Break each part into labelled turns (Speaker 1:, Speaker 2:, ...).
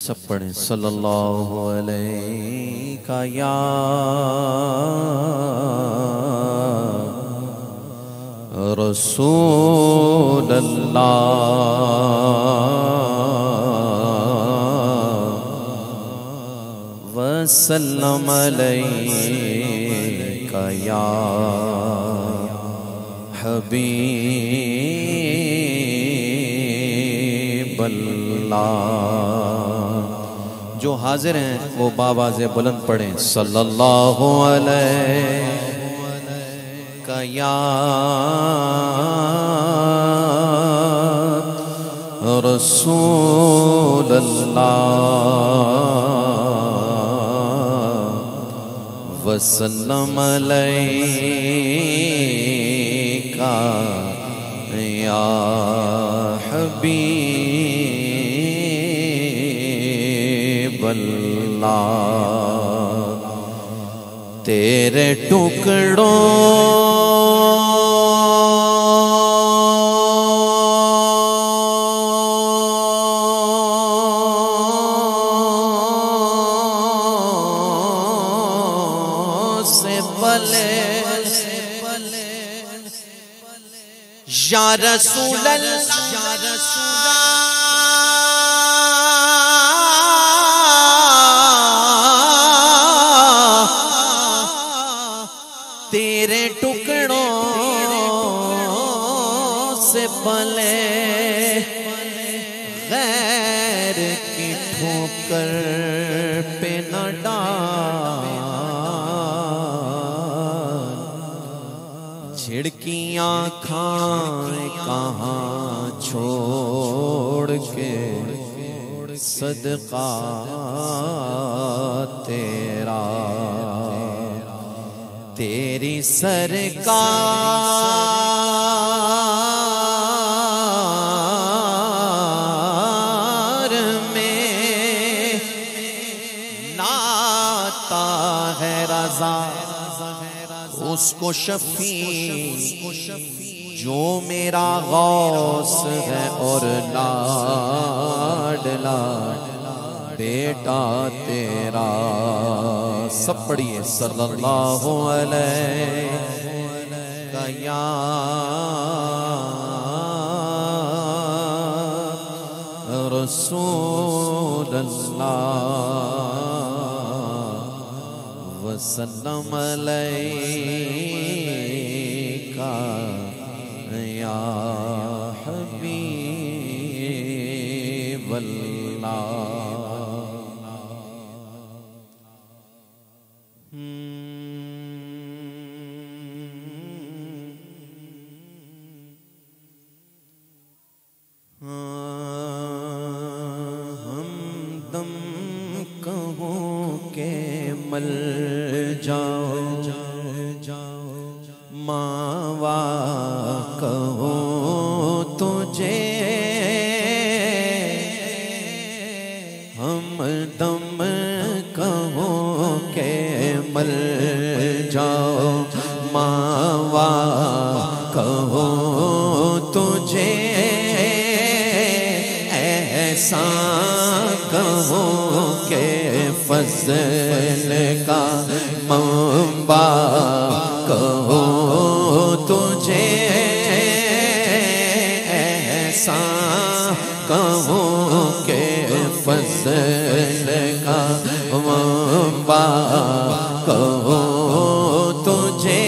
Speaker 1: सब पढ़ें सल्लल्लाहु अलैका या रसूल अल्लाह वसल्लम अलैका या हबीब अल्लाह। जो हाजिर हैं वो बावाज़े बुलंद पढ़ें सल्लल्लाहु अलैका या रसूल अल्लाह वसल्लम अलैका या हबीब अल्लाह। तेरे टुकड़ों से पले या रसूल तेरे टुकड़ों से पले गैर की ठोकर पे न डाल। झिड़कियां खाए कहाँ छोड़ के सदका तेरा तेरी सरकार में नाता है रज़ा उसको शफी जो मेरा गौस है और लाडला बेटा तेरा। सब पढ़िए सल्लल्लाहु अलैका या रसूल अल्लाह वसल्लम अलैका या हबीब अल्लाह। हमदम कहो के मल जाओ मावा कहो तुझे हमदम कहो के मल जाओ मावा कहो तुझे ऐसा कहो के फज़ल का मंबा कहो तुझे ऐसा कहो के फज़ल का मंबा कहो तुझे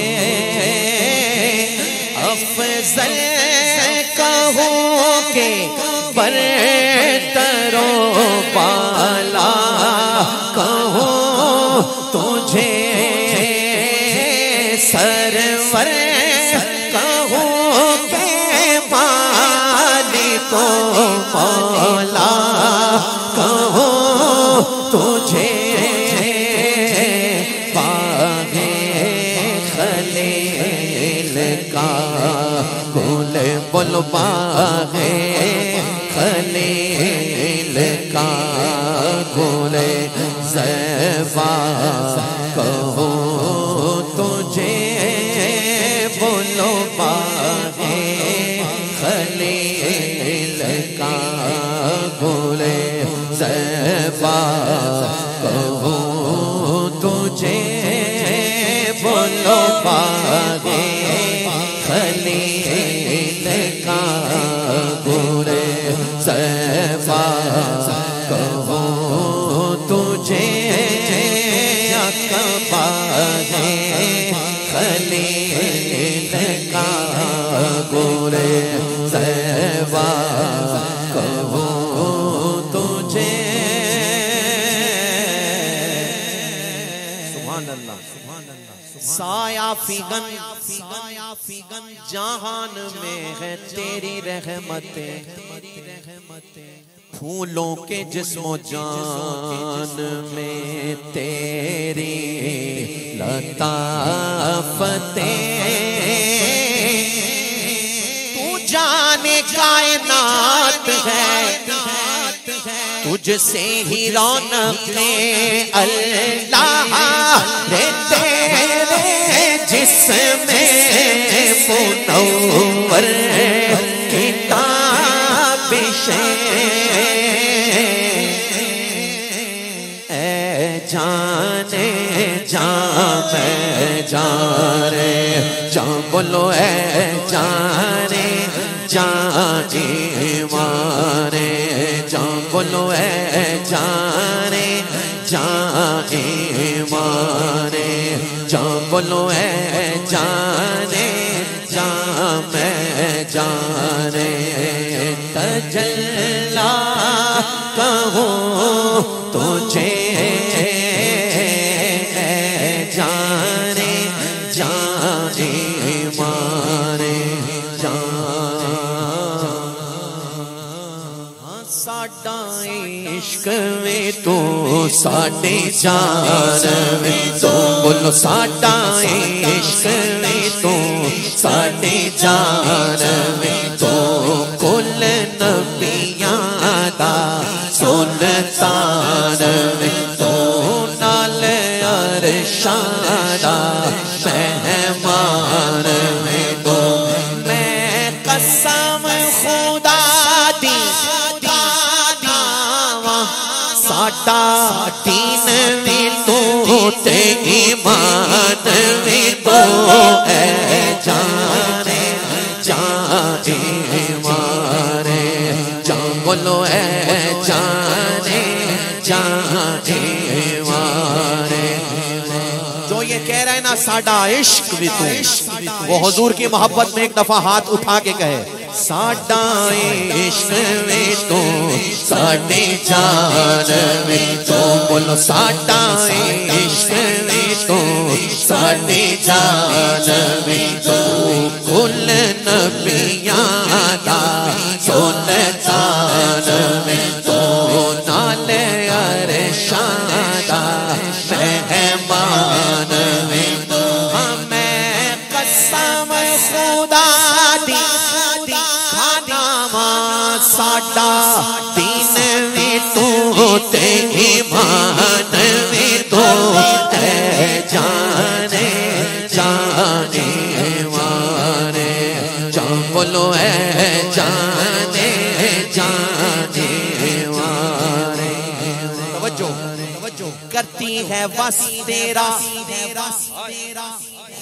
Speaker 1: अफ़ज़ल कहो के बरतरो बाला कहो तुझे सरवर कहो के मालिको मौला कहो तुझे बागे खलील का गुल बोलो बागे खलील का गुले ज़ैबा कहो तुझे बोलो बागे खलील का गुले ज़ैबा ज़ेबा कहूँ तुझे, बोलो बागे खलील का गुरे ज़ेबा कहूँ तुझे, बागे खलील का गुरे ज़ेबा कहूँ तुझे। सुभान अल्लाह। साया फिगन जहान में है तेरी रहमतें, फूलों के जिस्मो जान में तेरी लताफतें, तू जाने कायनात है, तुझसे ही रौनक़ अल्लाह रे तेरे जिसमें मुनव्वर किताबिशें, ऐ जाने जा मैं जा रे जा, बोलो ऐ जाने जा मारे जा, बोलो ऐ जाने जा मारे जा, बोलो ऐ जाने जा मैं जाने तजल्ला कहूँ तुझे, जाने जाने मारे जा। साडा इश्क में तू साडे जान में तू, बोलो साडा इश्क में तू साडे जान में तू, कुल नबियां दा सुल्तान में तू, नाल अरशां दा मेहमान में तू, मैं कसम खुदा दी साडा दीन में तू ते ईमान में तू, है जाने जाने मारे जा, बोलो है जाने जाने मारे। जो ये कह रहा है ना साडा इश्क भी तू, वो हुजूर की मोहब्बत में एक दफा हाथ उठा के कहे, साडा इश्क में तू साडे जान में तू, बोलो साडा इश्क में तू साडे जान में तू, कुल नबियां दा सुल्तान में तू, नाल अरशां दा मेहमान में तू, मैं कसम खुदा दी साडा दीन में तू ते ईमान में तू, है जाने जाने मारे जा, बोलो है जाने जाने मारे। तवज्जो करती है बस तेरा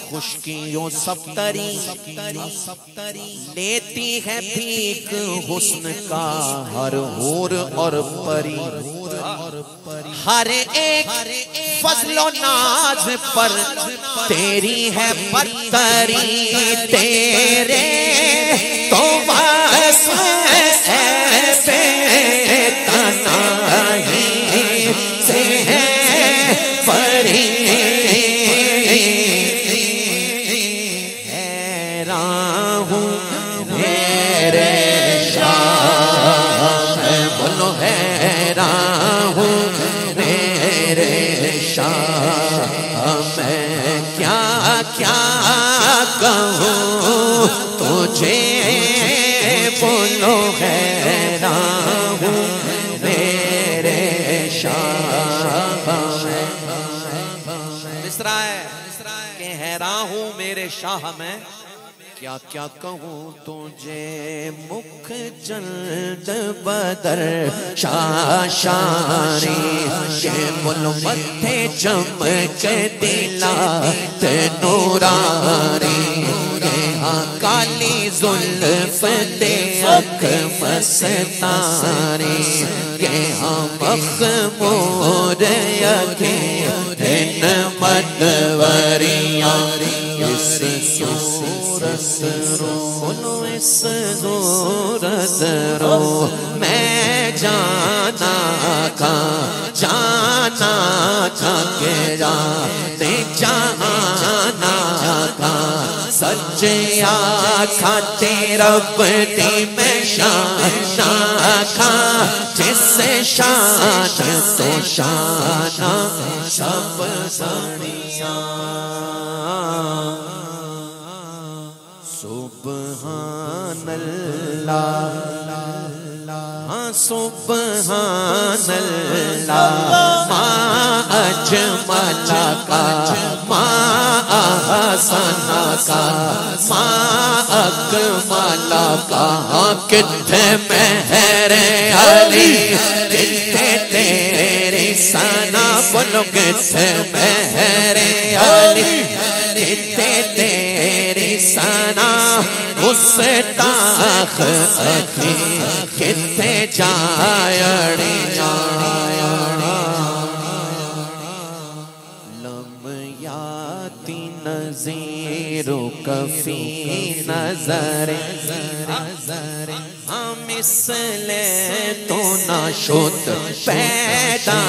Speaker 1: खुशकियों सब तरी, लेती है भीख हुस्न का हर हूर और परी, हर एक फजलो नाज पर तेरी है बरतरी, तेरे तो बस ऐसे तनाही से है परी, मैं क्या क्या कहूँ तुझे, बोलो हैरान हूँ मेरे शाह। मिसरा है कि हैरान हूँ मेरे शाह में, क्या क्या कहूँ तुझे मुख जल्द बदर शाशानी के मुल मथे चमक दिला नूरानी काली जुल्फ ते अख मस्तानी के मखमूर यके इन मदवरिया इस सूरत रो इस सूरत रो मैं जाना का के जाते जाना का सच्चा खाते रब दी में शाना खा जिससे शान तो शाना सब सड़िया सुब्हानल्लाह हाँ सुब्हानल्लाह माँ अजमला का माँ अहसना का माँ अकमला का कितने मेहरे अली कितने तेरे सना बोलो कितने मेहरे अली कितने तेरे सना मुस्ताख अखी कितने जायड़ी लमयाती नज़ीरो कफी नजरे हम इसले तो ना शुद्ध पैदा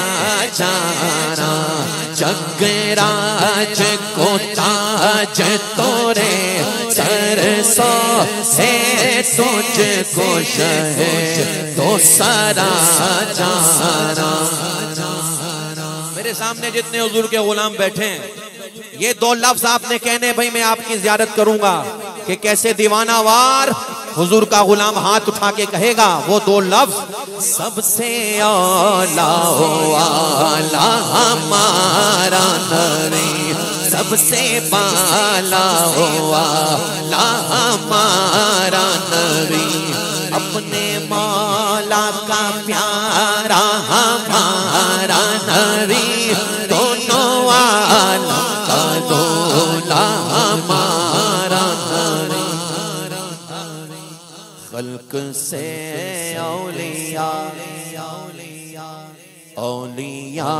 Speaker 1: जाना जगराज को ताज तोरे सरसो है तुझको शहे तो सारा जाना। मेरे सामने जितने हुजूर के गुलाम बैठे हैं ये दो लफ्ज आपने कहने भाई मैं आपकी ज़ियारत करूंगा कि कैसे दीवाना वार हुजूर का गुलाम हाथ उठा के कहेगा वो दो लफ्ज सबसे औला वाला हमारा नबी सबसे बाला वाला हमारा नबी अपने मौला का प्यारा हमारा नबी दोनों वाला का दूल्हा हमारा नबी खल्क से औलिया औलिया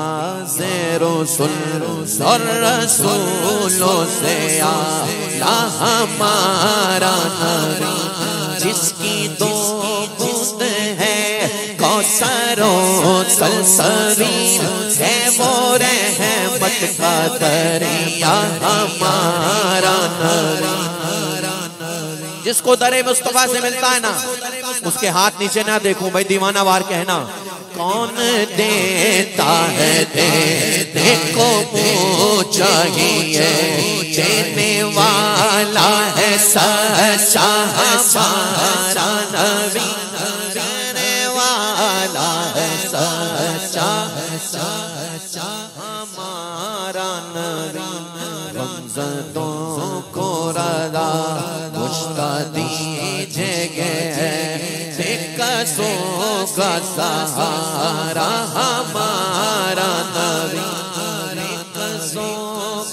Speaker 1: से रसूल और रसूलों से आला हमारा नबी जिसकी दो बूंद है कौसरो सलसबील है वो रहमत का दरिया हमारा नबी जिसको दरे मुस्तफा से मिलता है ना उसके हाथ नीचे ना देखूं भाई दीवाना वार कहना कौन देता है देने को चाहिए देने वाला है सच्चा हमारा नबी देने वाला है सच्चा हमारा नबी गमज़दों को रदा मुश्ता दीजिए बेकसों का सहारा हमारा नबी बेकसों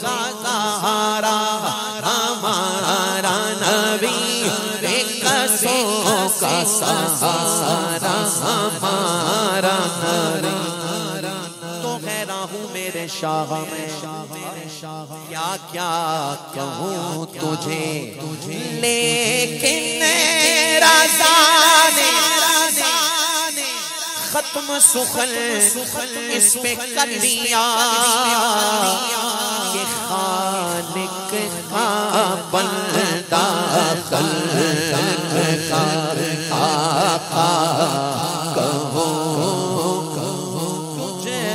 Speaker 1: का सहारा हमारा नबी बेकसों का सहारा हमारा नबी तो हैरान हूँ मेरे शाह में क्या क्या कहूँ तुझे लेकिन खत्म सुखल इस पे कर दिया कि खालिक का बंदा खल्क का आका कहो तुझे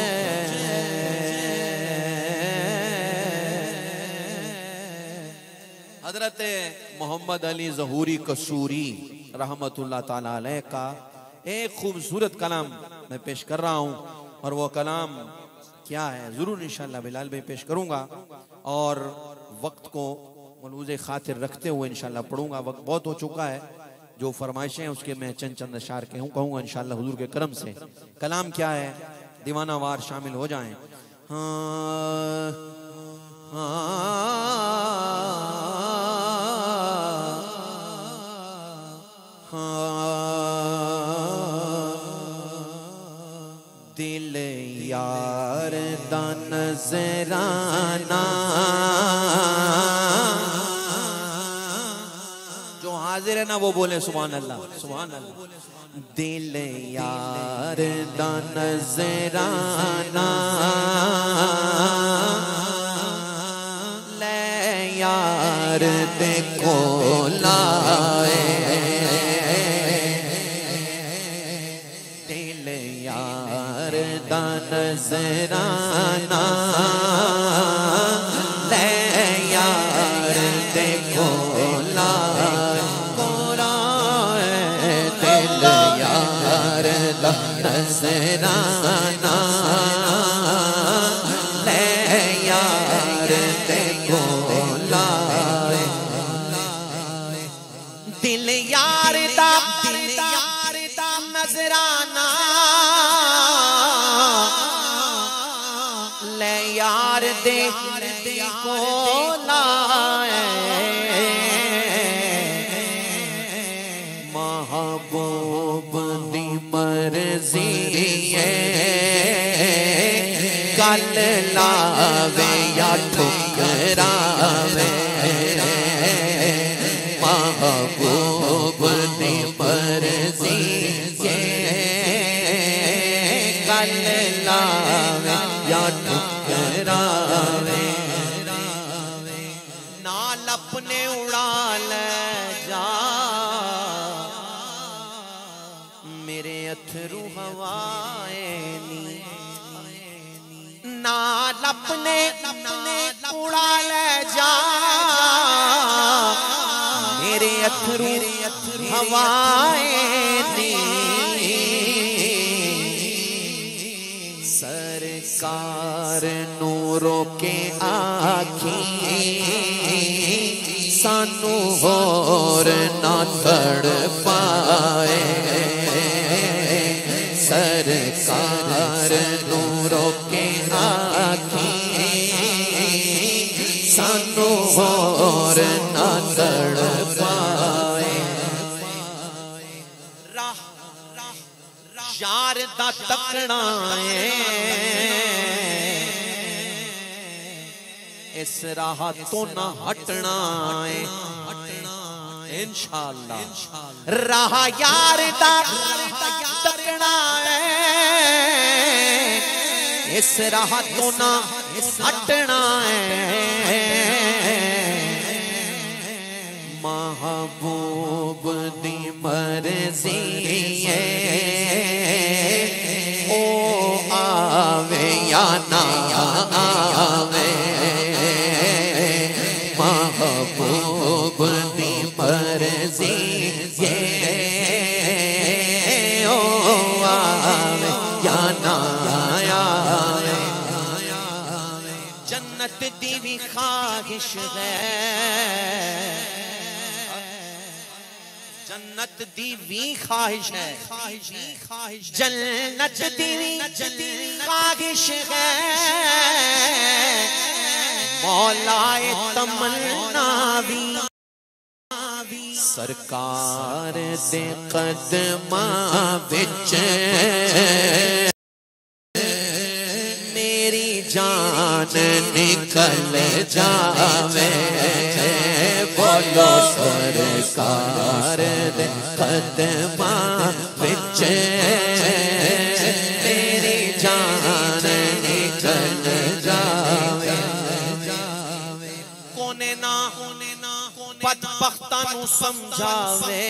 Speaker 1: हजरत मोहम्मद अली ज़हूरी कसूरी रहमतुल्लाह ताला अलैह का एक खूबसूरत कलाम मैं पेश कर रहा हूँ और वो कलाम क्या है जरूर इंशाअल्लाह बिलाल भाई पेश करूंगा और वक्त को मलूज़े खातिर रखते हुए इंशाल्लाह पढ़ूंगा। वक्त बहुत हो चुका है, जो फरमाइशें हैं उसके मैं चंद चंद अशार कहूँगा इंशाल्लाह हुजूर के करम से। कलाम क्या है, दीवाना वार शामिल हो जाएं। दिल यार दा नजराना, जो हाजिर है ना वो बोले सुभान अल्लाह सुभान अल्लाह। दिल यार दा नजराना, ले यार दे कोलाए, दिल यार दा नजराना, ले यार दे कोलाए, दिल यार दा नजराना, ले यार दे कोलाए, दिल यार दा नजराना, ले यार दे कोलाए, महबूब दी मर्जी है, गल लावे या ठुकरावे, महबूब दी मर्जी गल लावे या ठुकरावे, नाल अपने उड़ा ले जा मेरे अथरू हवाए नी, नाल अपने उड़ा ले जा मेरे अथरू हवाए नी, सरकार नूरों के आखी सानू होर ना तड़ पाए, सरकार नूरों के आखी सानू होर ना तड़ पाए, यार दा तकना है इस राह तो ना हटना है इंशाअल्लाह, राह यार दा तकना है इस राह तो ना हटना है, महबूब दी मर्जी है, ओ आवे या ना आवे, महबूब दी मर्जी है, ओ आवे या ना आवे, जन्नत दी भी ख्वाहिश है, जन्नत दी भी ख्वाहिश है, जन्नत दी भी ख्वाहिश है, मौलाए तमन्ना भी सरकार दे कदमां विच मेरी जान निकल जावे, बोलो सरकार दे कदमां विच मेरी जान निकल जावे, कोने ना बदबख्तां नू समझावे,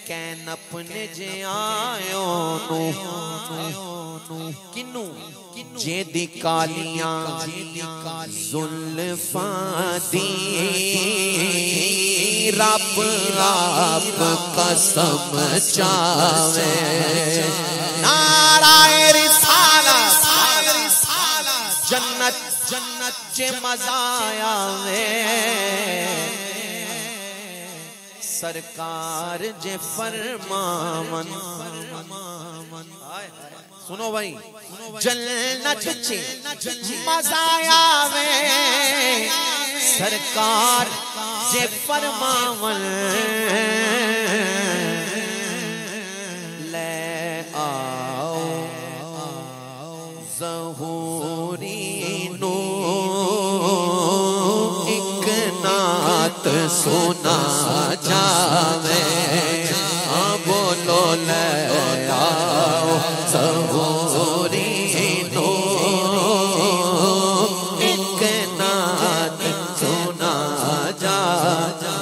Speaker 1: कैन अपने जे आयो नू किनू जेदी कालियां जुल्फां दी रब आप कसम चावे, नाराए रिसालत जन्नत जे मजाया में सरकार जे फरमावन। सुनो भाई, जन्नत चे मजाया में सरकार जे फरमावन। ले आओ ज़हूरी नो एक नात सुना जावे। बोलो ले आओ ज़हूरी नो एक नात सुना जावे।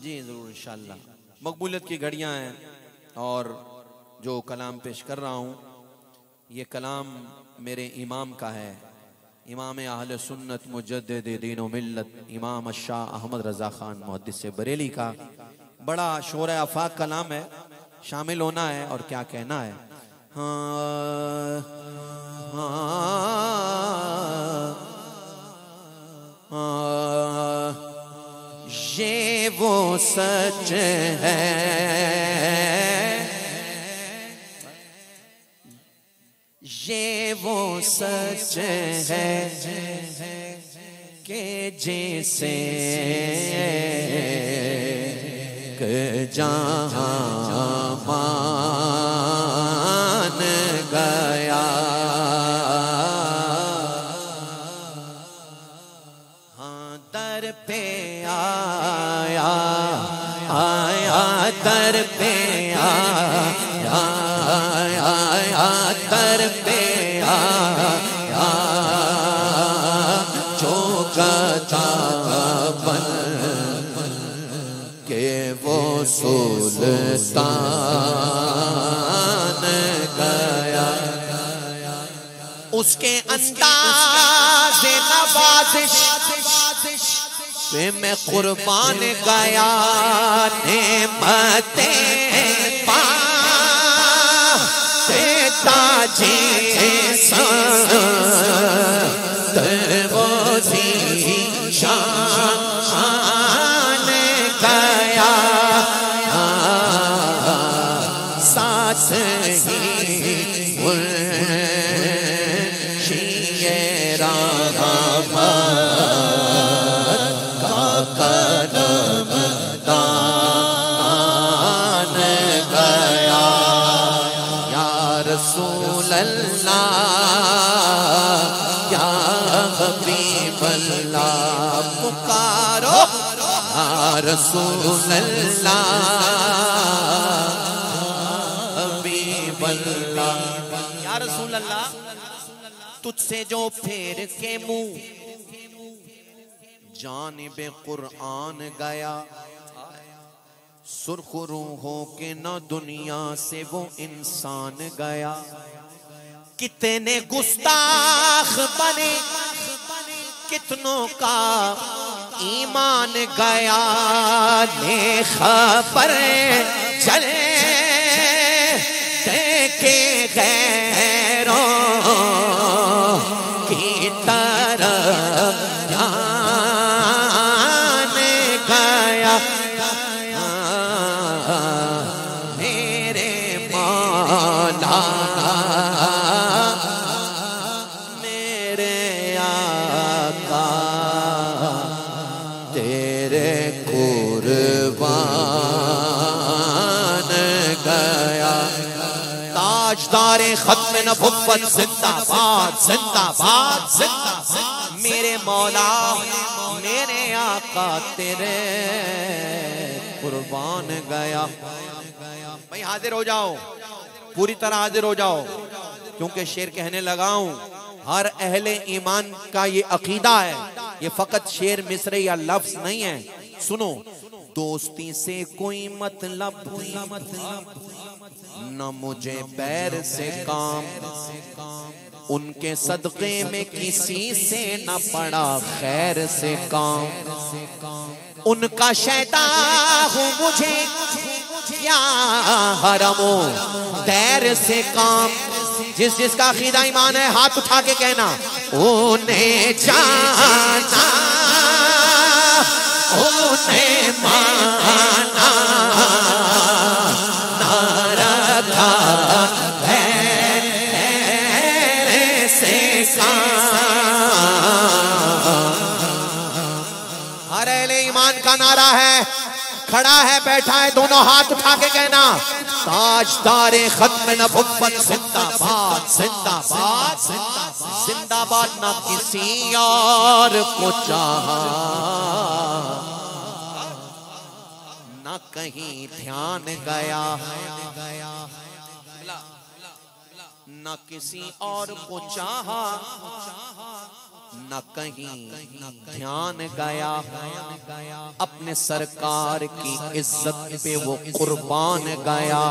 Speaker 1: जी जरूर इंशाअल्लाह। मकबूलियत की घड़ियां हैं और जो कलाम पेश कर रहा हूँ ये कलाम मेरे इमाम का है, इमाम अहले सुन्नत मुजद्दिद दीन व मिल्लत इमाम शाह अहमद रज़ा खान मुहद्दिस बरेली का। बड़ा शोर आफाक कलाम है, शामिल होना है और क्या कहना है। हाँ हाँ ये वो सच है, ये वो सच है कि जैसे जहां मान गया। हाँ दर पे आया आया दर पे आया आया दर पे आया जो गदा बन के वो सुल्तान गया। उसके अंदाज़े नवाज़िश पे मैं कुर्बान गया। नेमतें पा ताजे संत वो ज़ीशान गया। साथ ही रसूल अल्लाह या हबीब अल्लाह पुकारो। या रसूल अल्लाह हबीब अल्लाह। या रसूल अल्लाह तुझसे जो फेर के मुंह जानिबे कुरान गया। सुर्ख रूहों के न दुनिया से वो इंसान गया। कितने गुस्ताख बने कितनों का ईमान गया। ने खबर चले के गैरों की तरफ जान गया। मेरे मौला मेरे आका तेरे कुर्बान गया। ताजदारे खत्म नबुव्वत जिंदाबाद जिंदाबाद जिंदाबाद। मेरे मौला मेरे आका तेरे कुर्बान गया। भाई हाजिर हो जाओ, पूरी तरह हाजिर हो जाओ, क्योंकि शेर कहने लगा हूं। हर अहले ईमान का ये अकीदा है, ये फकत शेर मिसरे या लफ्ज नहीं है। सुनो, दोस्ती से कोई मतलब न मुझे पैर से काम, उनके सदक़े में किसी से न पड़ा खैर से काम। उनका शैतान हूँ मुझे या हरमो दैर से काम। जिस जिसका अकीदा ईमान है हाथ उठा के कहना, उन्हें जाना उन्हें माना ना रखा है से हर अहले ईमान का नारा है। खड़ा है बैठा है दोनों हाथ उठा के कहना, ताजदारे खत्म नबुव्वत जिंदाबाद जिंदाबाद जिंदाबाद। ना किसी और को चाहा ना कहीं ध्यान गया, ना किसी और को चाहा न कहीं ध्यान गया। अपने सरकार की इज्जत पे वो कुर्बान गया।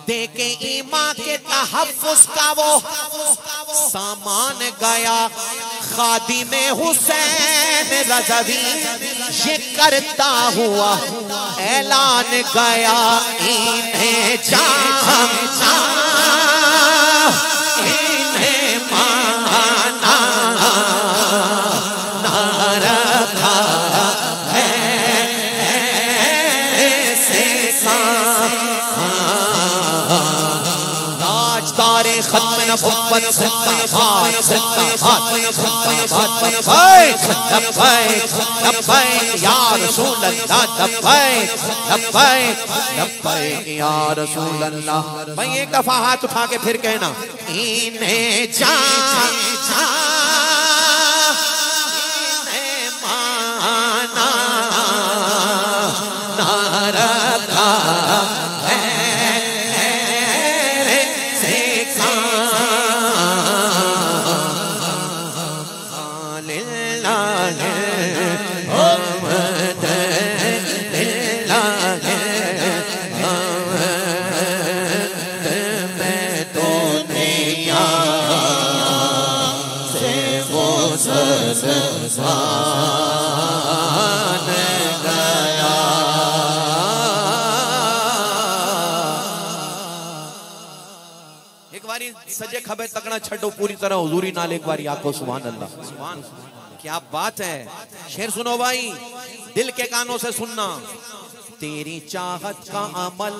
Speaker 1: देके ईमान के तहफ्फुज़ का वो सामान गया। खादिमे हुसैन रज़वी ये करता हुआ ऐलान गया, इन्हें जाना इन्हें माना ना रखा है से ताजदारे खत्म नबुव्वत जिंदाबाद जिंदाबाद या रसूल अल्लाह लब्बैक लब्बैक लब्बैक या रसूल अल्लाह। भाई एक दफा हाथ उठा के फिर कहना, इन्हें जाना इन्हें माना ना रखा सजे खबे तकना छड़ो पूरी तरह हुजूरी नाल एक बारी आको सुभान अल्लाह। सुभान, क्या बात है। शेर सुनो भाई, दिल के कानों से सुनना। तेरी चाहत का अमल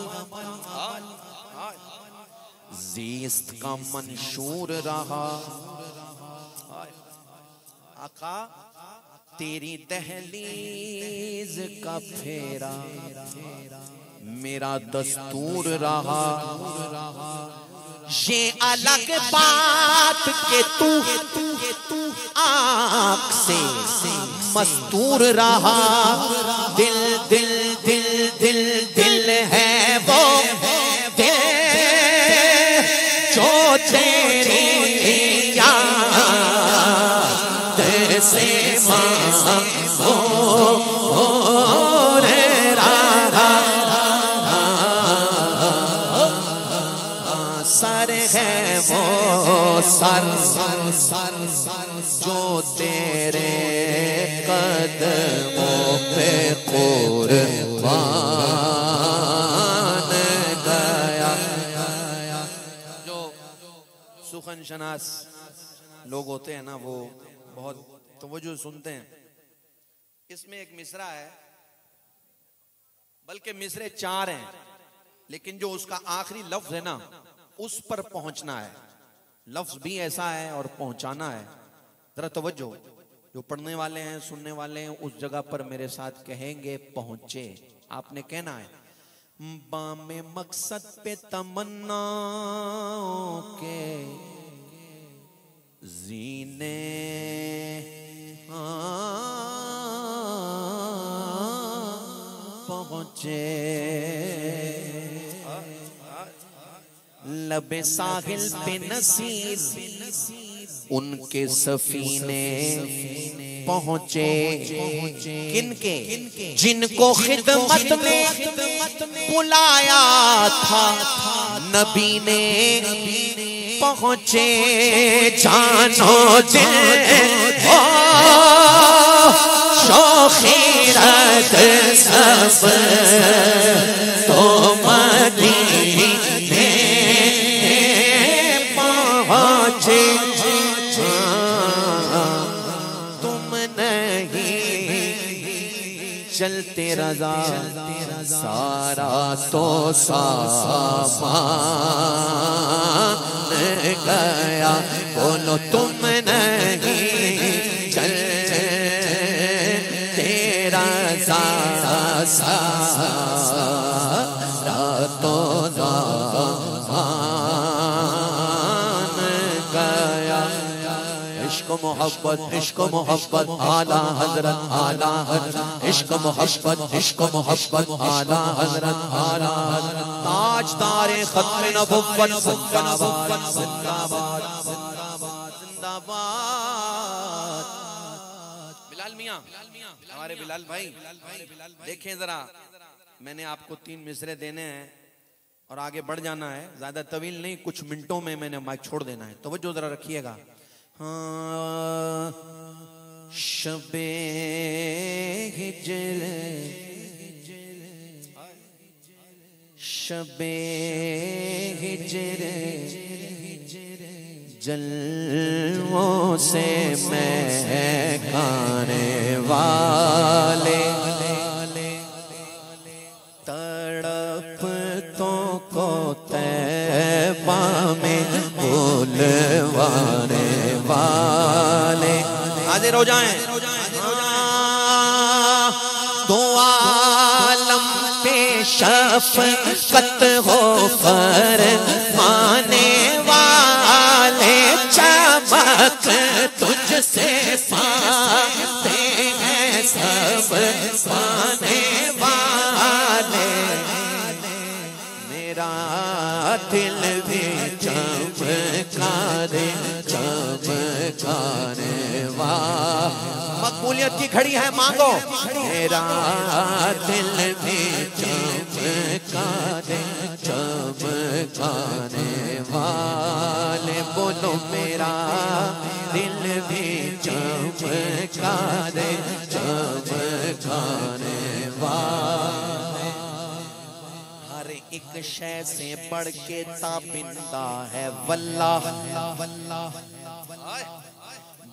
Speaker 1: ज़ीस्त का मंशूर रहा। आका तेरी दहलीज का फेरा मेरा दस्तूर रहा। ये अलग बात के तू आँख से मस्तूर रहा। दिल दिल दिल दिल दिल है वो दिल जो तेरी याद से सर है वो सर जो तेरे कदमों पे कुर्बान गया। जो सुखन शनास लोग होते हैं ना, वो बहुत तवज्जो सुनते हैं। इसमें एक मिसरा है, बल्कि मिसरे 4 हैं, लेकिन जो उसका आखिरी लफ्ज है ना उस पर पहुंचना है। लफ्ज भी ऐसा है और पहुंचाना है। जरा तवज्जो, जो पढ़ने वाले हैं सुनने वाले हैं उस जगह पर मेरे साथ कहेंगे पहुंचे। आपने कहना है, बामे मकसद पे तमन्ना के जीने पहुंचे। लबे साहिल पे नसीर उनके सफीने पहुंचे। किनके? जिनको खिदमत में बुलाया था नबी ने पहुंचे। जानो दिल शौखीरत सब रजा सारा तो सामान गया, बोलो तुम नहीं चलते रजा सारा तो सामान गया। इश्क मोहब्बत आला हजरत आला हजरत, इश्क मोहब्बत आला हजरत आला हजरत, ताज तारे खत्म नबुव्वत जिंदाबाद जिंदाबाद जिंदाबाद। बिलाल मियां, हमारे बिलाल भाई देखें जरा, मैंने आपको 3 मिसरे देने हैं और आगे बढ़ जाना है, ज्यादा तवील नहीं, कुछ मिनटों में मैंने माइक छोड़ देना है, तवज्जो जरा रखिएगा। हाँ, शबे हिज्र शबे हिज्र जलवों से महकाने वाले, तड़पतों को तैबा में बुलवाने वाले, हाजिर हो जाएं। दो आलम पे शफ़क़त हो फरमाने वाले, चमक तुझसे पाते हैं सब पाने वाले, मेरा दिल भी चमका दे चमकाने वाले। मकबूलियत की घड़ी है, मांगो, मेरा दिल भी चमका दे चमकाने वाले, बोलो मेरा दिल भी चमका दे चमकाने वाले। हर एक शय से बढ़ के ताबिंदा है वल्लाह,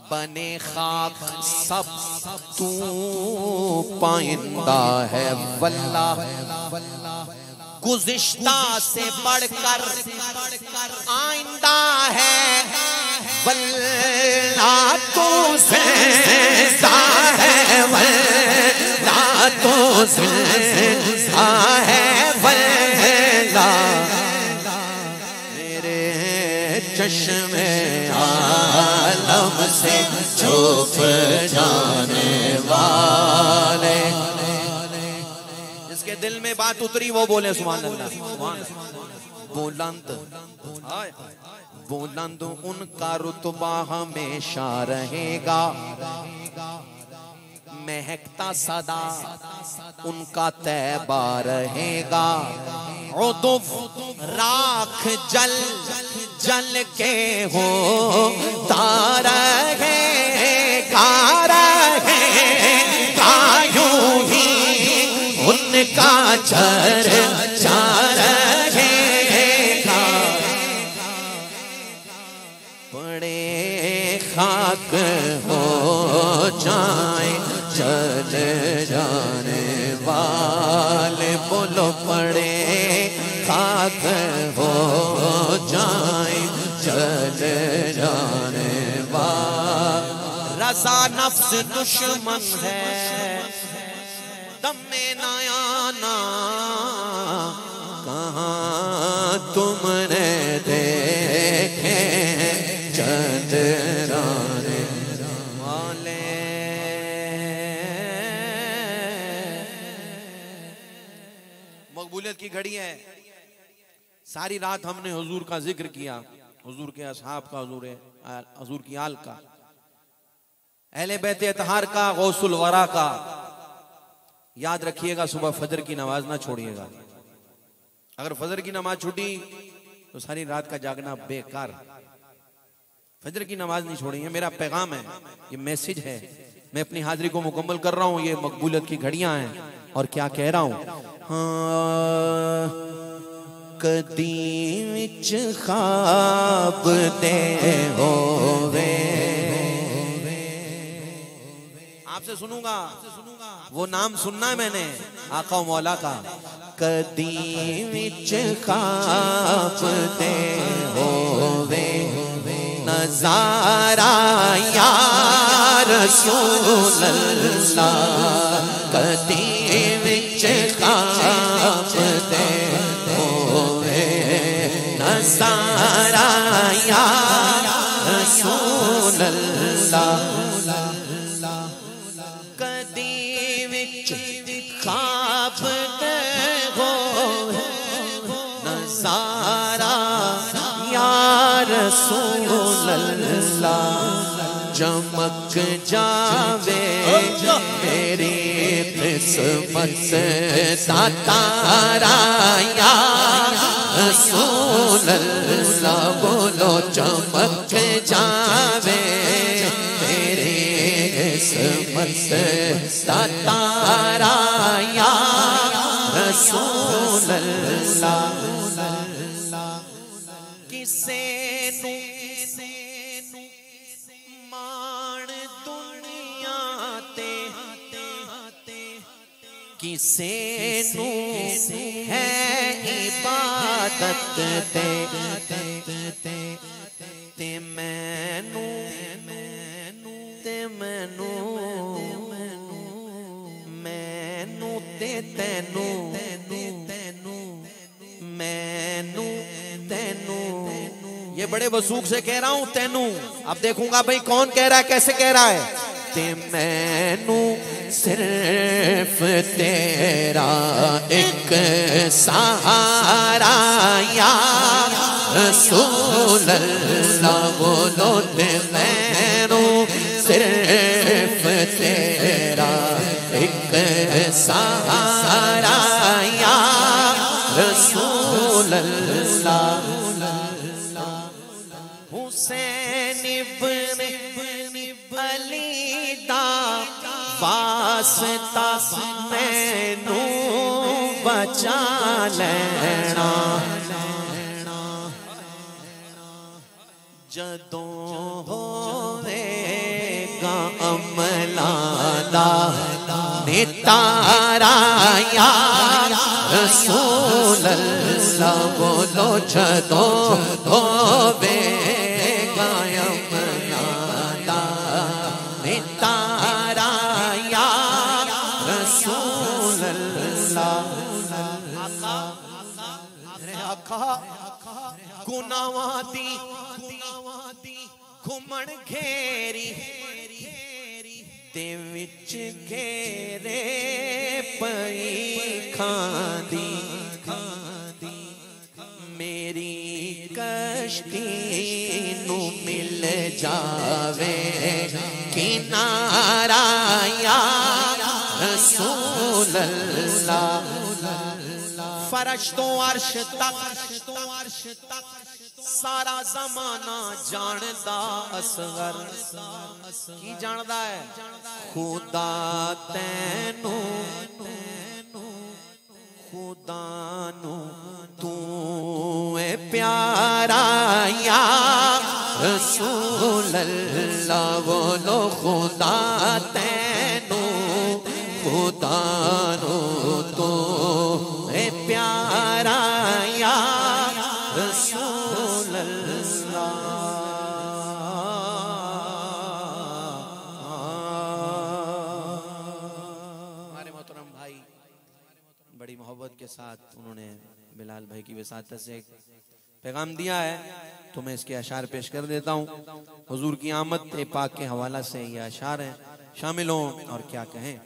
Speaker 1: बने खाक सब तू पाइंदा है वल्लाह, गुज़िश्ता से बढ़कर आइंदा है वल्लाह, तू ज़िंदा है वल्लाह, तू ज़िंदा है वल्लाह, मेरे चश्मे आलम से छुप जाने वाले, जिसके दिल में बात उतरी वो बोले सुभान अल्लाह। बुलंद बुलंद उनका रुतबा हमेशा रहेगा, महकता सदा उनका तैबा रहेगा, उदुफ राख जल जल के हो रहेगा यूं ही उनका चर्चा रहेगा, बड़े खाक हो जाए चले जाने वाले, बोलो पड़े खाक हो जाए चले जाने वाले। रज़ा नफ्स दुश्मन है दम में न आना, कहाँ तुमने देखे चंद्राने वाले। मकबूलियत की घड़ी है, सारी रात हमने हुजूर का जिक्र किया, हुजूर के असहाब का, हुजूर की आल का, अहले बैत अतहार का, गौसुल वरा का। याद रखिएगा सुबह फजर की नमाज ना छोड़िएगा, अगर फजर की नमाज छूटी तो सारी रात का जागना बेकार। फजर की नमाज नहीं छोड़िए, मेरा पैगाम है, ये मैसेज है, मैं अपनी हाजिरी को मुकम्मल कर रहा हूँ। ये मकबूलियत की घड़ियां हैं और क्या कह रहा हूँ। हाँ, कदी विच ख्वाब दे होवे, आपसे आपसे सुनूंगा, वो नाम सुनना है मैंने आका मौला का। कदी विच खाब दे होवे नजारा या रसूल अल्लाह, कदी विच खाब दे होवे नजारा या रसूल अल्लाह, कदी विच खाब दे होवे नजारा या रसूल अल्लाह, चमक जावे मेरी किस्मत दा तारा या रसूल अल्लाह, बोलो चमक जावे मेरी किस्मत दा तारा या रसूल अल्लाह। किसे मान दुनिया ते किसे नू है इबादत ते मैनू ते तैनू मैनू तैनू, ये बड़े वसूख से कह रहा हूं तैनू। अब देखूंगा भाई कौन कह रहा है, कैसे कह रहा है। ते मैनू सिर्फ तेरा एक सहारा या रसूल अल्लाह, बोलो ते मैनू सिर्फ तेरा एक सहारा या रसूल अल्लाह। हुसैन इब्न अली दा वास्ता मैनू बचा लेना, जदों होवेगा अमलां दा नितारा या रसूल अल्लाह, बोलो जदों होवेगा अमलां दा नितारा या रसूल अल्लाह। आका गुनाहां दी घुमण घेरी ते विच घेरे पई खांदी, मेरी कश्ती नू मिल जावे किनारा या रसूल अल्लाह। फर्श तो अर्श तक सारा जमाना जानदा असगर, की जानदा है खुदा तैनू, खुदा नू तू है प्यारा या रसूल अल्लाह, बोलो खुदा तैनू, खुदा नू तू है प्यारा या रसूल अल्लाह। हमारे मोहतरम भाई बड़ी मोहब्बत के साथ उन्होंने बिलाल भाई की विसातत से एक पैगाम दिया है, तो मैं इसके अशार पेश कर देता हूँ। हुजूर की आमद पाक के हवाला से ये अशार हैं, शामिल हों और क्या कहें।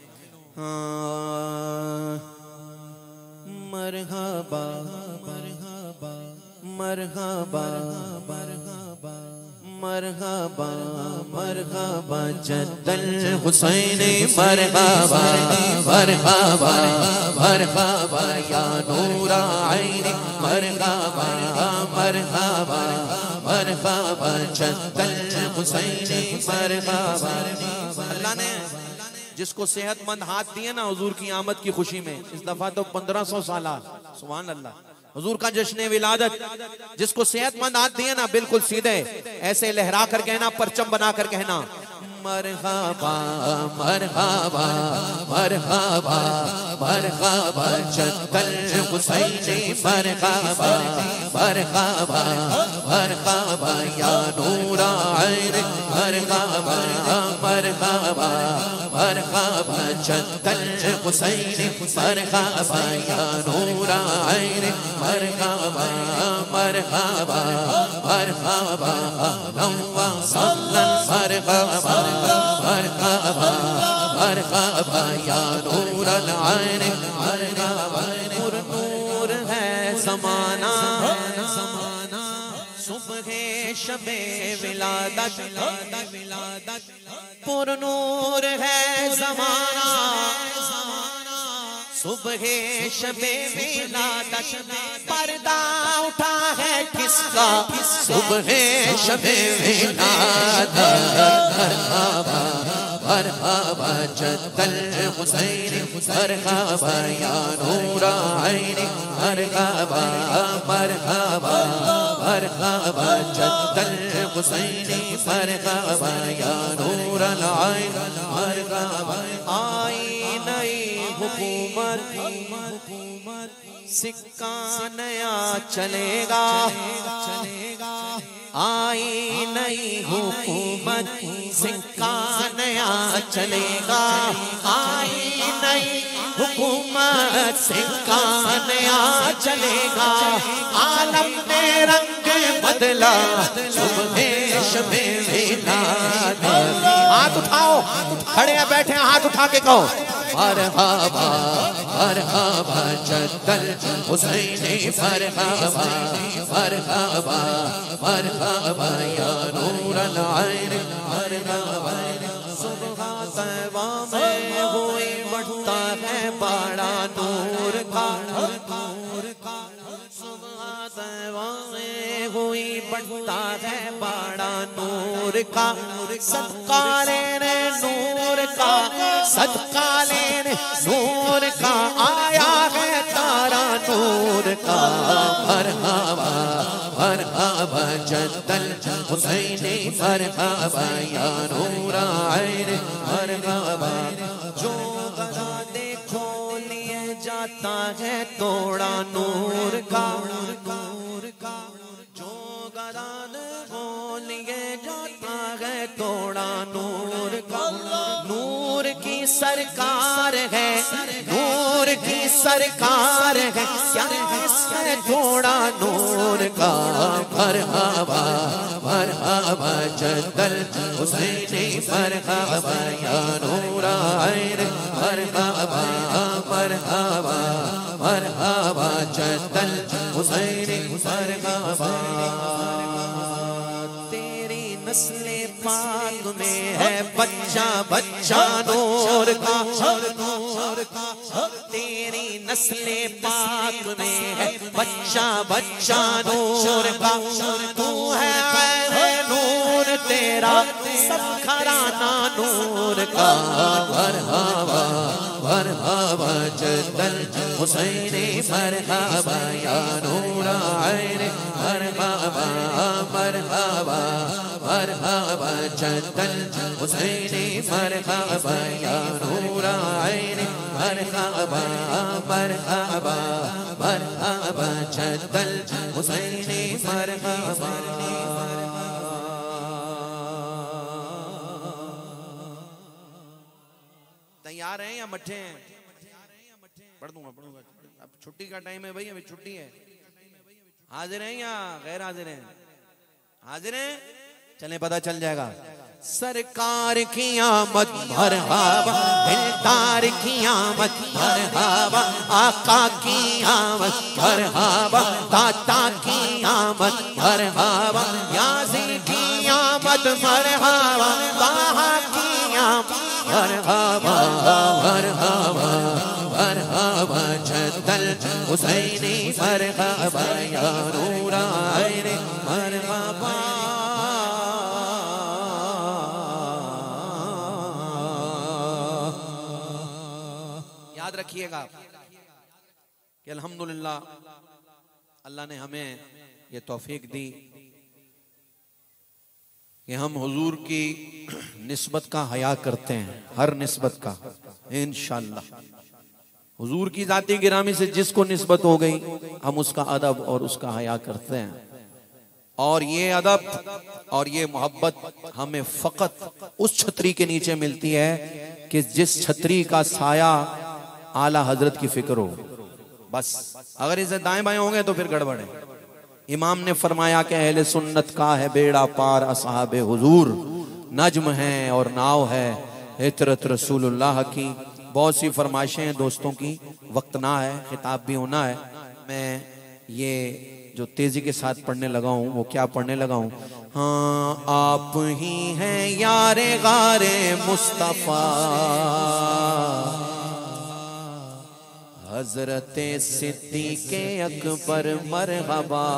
Speaker 1: मरहबा मरहबा मरहबा मरहबा मरहबा मरहबा जद्दल हुसैन मरहबा मरहबा मरहबा या नूरा ऐन मरहबा मरहबा मरहबा जद्दल हुसैन मरहबा। अल्लाह ने जिसको सेहतमंद हाथ दिए ना हुजूर की आमद की खुशी में, इस दफा तो 1500 साल, सुभान अल्लाह, हुजूर का जश्न विलादत, जिसको सेहतमंद हाथ दिए ना बिल्कुल सीधे ऐसे लहरा कर कहना, परचम बना कर कहना मरहबा मरहबा मरहबा मरहबा जद्दल हुसैनी मरहबा मरहबा मरहबा या नूर ऐन मरहबा मरहबा मरहबा जद्दल हुसैनी मरहबा या नूर ऐन मरहबा मरहबा मरहबा नवा सल्लल मरहबा मरहबा मरहबा या नूर ऐन मरहबा नूर है ज़माना सुबह शबे विलादत पुर नूर है ज़माना सुबह शबे विलादत पर्दा उठा है किसका सुबह शबे विलादत मरहबा मरहबा जद्दल हुसैनी मरहबा या नूर ऐन मरहबा मरहबा मरहबा जद्दल हुसैनी मरहबा या नूर ऐन मरहबा आई नई हुकूमत सिक्का नया चलेगा आई नई हुकूमत सिक्का नया चलेगा आई नई हुकूमत सिक्का नया चलेगा आलम ने रंग बदला सुबह शबे विलादत हाथ उठाओ खड़े हैं बैठे हैं हाथ उठा के कहो मरहबा मरहबा जद्दल हुसैनी मरहबा मरहबा मरहबा या नूर ऐन मरहबा सुबह तैबा में हुई बढ़ता है बड़ा नूर का सुबह तैबा में हुई बढ़ता है बड़ा नूर का सदका लेने नूर का सदका लेने नूर का आया है तारा नूर का मरहबा मरहबा जद्दल हुसैनी मरहबा या नूर ऐन मरहबा जो गदा देखो लिए जाता है तोड़ा नूर का जो गदा देखो लिए जाता है तोड़ा नूर का नूर की सरकार है नूर की सरकार है क्या इसमें थोड़ा नूर का मरहबा मरहबा जद्दल हुसैनी मरहबा या नूर ऐन मरहबा मरहबा मरहबा जद्दल हुसैनी मरहबा नस्ले पाक में है बच्चा बच्चा नूर का तेरी नस्ले पाक में है बच्चा बच्चा नूर का तू है नूर तेरा सब घराना नूर का मरहबा मरहबा जद्दल हुसैनी मरहबा या नूर ऐन मरहबा मरहबा मरहबा जद्दल हुसैनी मरहबा या नूर ऐन मरहबा मरहबा मरहबा जद्दल हुसैनी मरहबा तैयार हैं या मट्ठे हैं पढ़ दूंगा अब छुट्टी का टाइम है भाई अभी छुट्टी है हाजिर हैं या गैर हाजिर हैं हाजिर हैं चलें पता चल जाएगा सरकार की आमद मरहबा दिलदार की आमद मरहबा आका की आमद मरहबा दाता की आमद मरहबा याज़ी की आमद मरहबा ताहा की आमद मरहबा मरहबा मरहबा जद्दल हुसैनी मरहबा या नूर ऐन मरहबा याद रखिएगा कि अल्हम्दुलिल्लाह अल्लाह ने हमें ये तौफीक दी कि हम हुजूर की निस्बत का हया करते हैं, हर निस्बत का इंशाअल्लाह। हुजूर की जाती गिरामी से जिसको निस्बत हो गई हम उसका अदब और उसका हया करते हैं। और ये अदब और ये मोहब्बत हमें फकत उस छतरी के नीचे मिलती है कि जिस छतरी का साया आला हजरत की फिक्र हो। बस अगर इसे दाएं बाएं होंगे तो फिर गड़बड़ है। इमाम ने फरमाया कि अहले सुन्नत का है बेड़ा पार असहाबे हुजूर, नज्म है और नाव है इतरत रसूलुल्लाह की। बहुत सी फरमाइशें हैं दोस्तों की, वक्त ना है, खिताब भी होना है। मैं ये जो तेजी के साथ पढ़ने लगा हूँ वो क्या पढ़ने लगा हूँ, हाँ आप ही हैं यारे गारे मुस्तफा हजरते सिद्दीक़े अकबर मरहबा।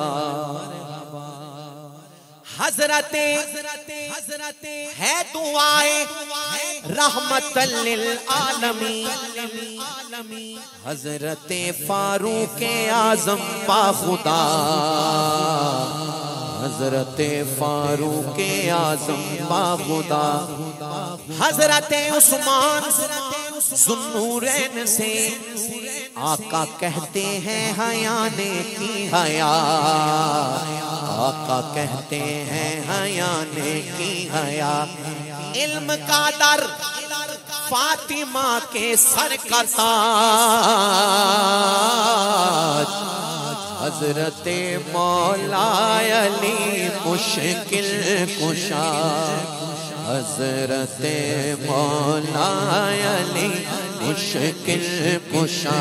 Speaker 1: हजरते है दुआए रहमतल लिल आलमीन, हजरते फारूक़े आज़म बाखुदा, हजरते फारूक़े आज़म बाखुदा, हजरते उस्मान ज़ुन्नूरैन से आका कहते हैं हयाने की हया, आका कहते हैं हयाने की हया। इल्म का दर फातिमा के सर का ताज, हजरते मौला अली मुश्किल कुशा, हजरते मौला अली मुश्किल कुशा।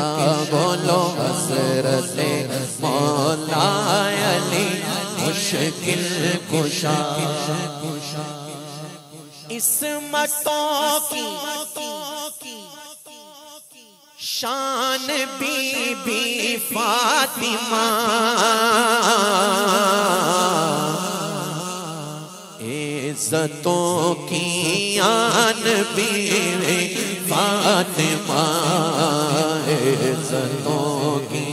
Speaker 1: बोलो हजरते मौला अली मुश्किल कुशा। इस्मतों की शान बीबी फातिमा, इज्जतों की आन बीबी फातिमा, इज्जतों की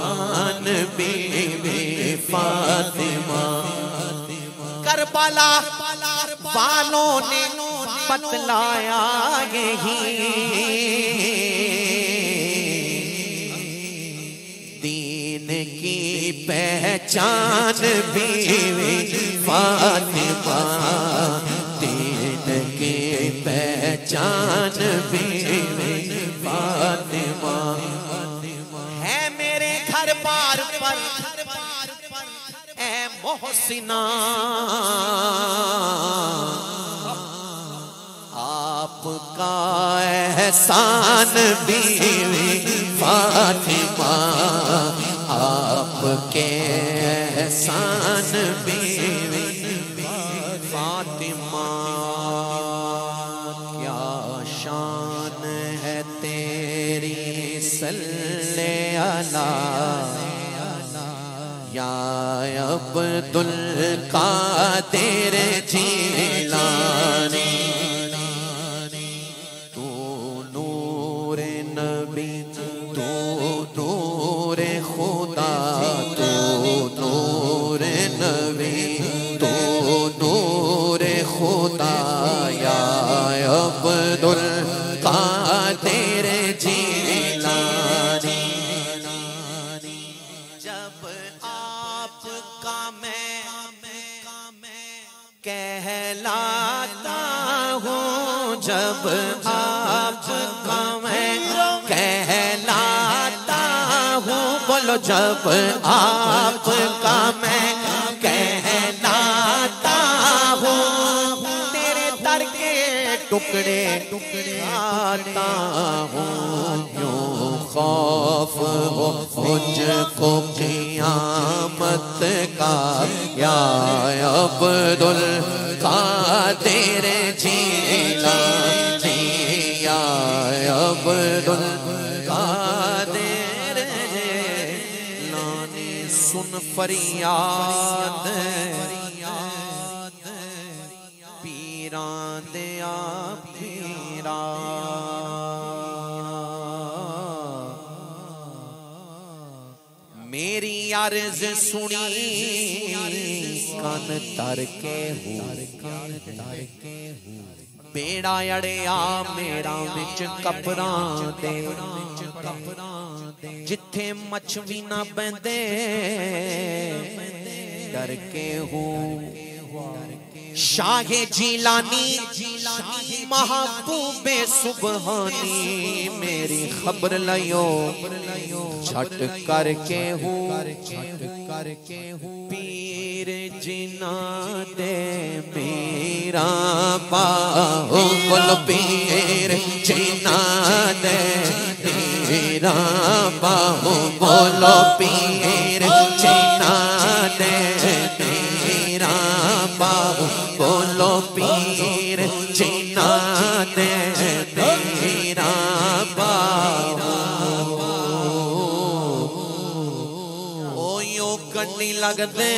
Speaker 1: आन बीबी फातिमा। करबला वालों ने बतलाया यही, दीन की पहचान बीवी फातिमा, दीन की पहचान बीवी फातिमा। है मेरे घर बार पर ए मोहसिना, आपका एहसान बीवी फातिमा, आपके एहसान बीवी फातिमा। क्या शान है तेरी सल्ले अला या अब्दुल कादिर जीलानी। तू नूर नबी, तू नूर खुदा, तू नूर नबी, तू नूर खुदा या अब्दुल कादिर जीलानी। जब आपका मैं कहलाता हूँ, जब आपका मैं कहलाता हूँ, बोलो जब आपका मैं कहलाता हूँ, तेरे दर के टुकड़े आता हूँ। यूं खौफ हो मुझको क़यामत का या अब्दुल कादिर जीलानी, या अब्दुल कादिर जीलानी। सुन फरियाद पीरां दिया पीरा, मेरी अर्ज सुनी कन तर के बेड़ा अड़िया मेरा विच कबरां दे जिथे मछली ना बंदे डर के हूँ शाहे जिलानी महबूबे सुबहानी मेरी खबर लियो छट करके हूँ पीर जिना दे मेरा बाहुल पीर जिना दे मेरा बाहुल पीर जिना दे मेरा बोलो पीर जिना दे मेरा ओ यो कन्नी लगदे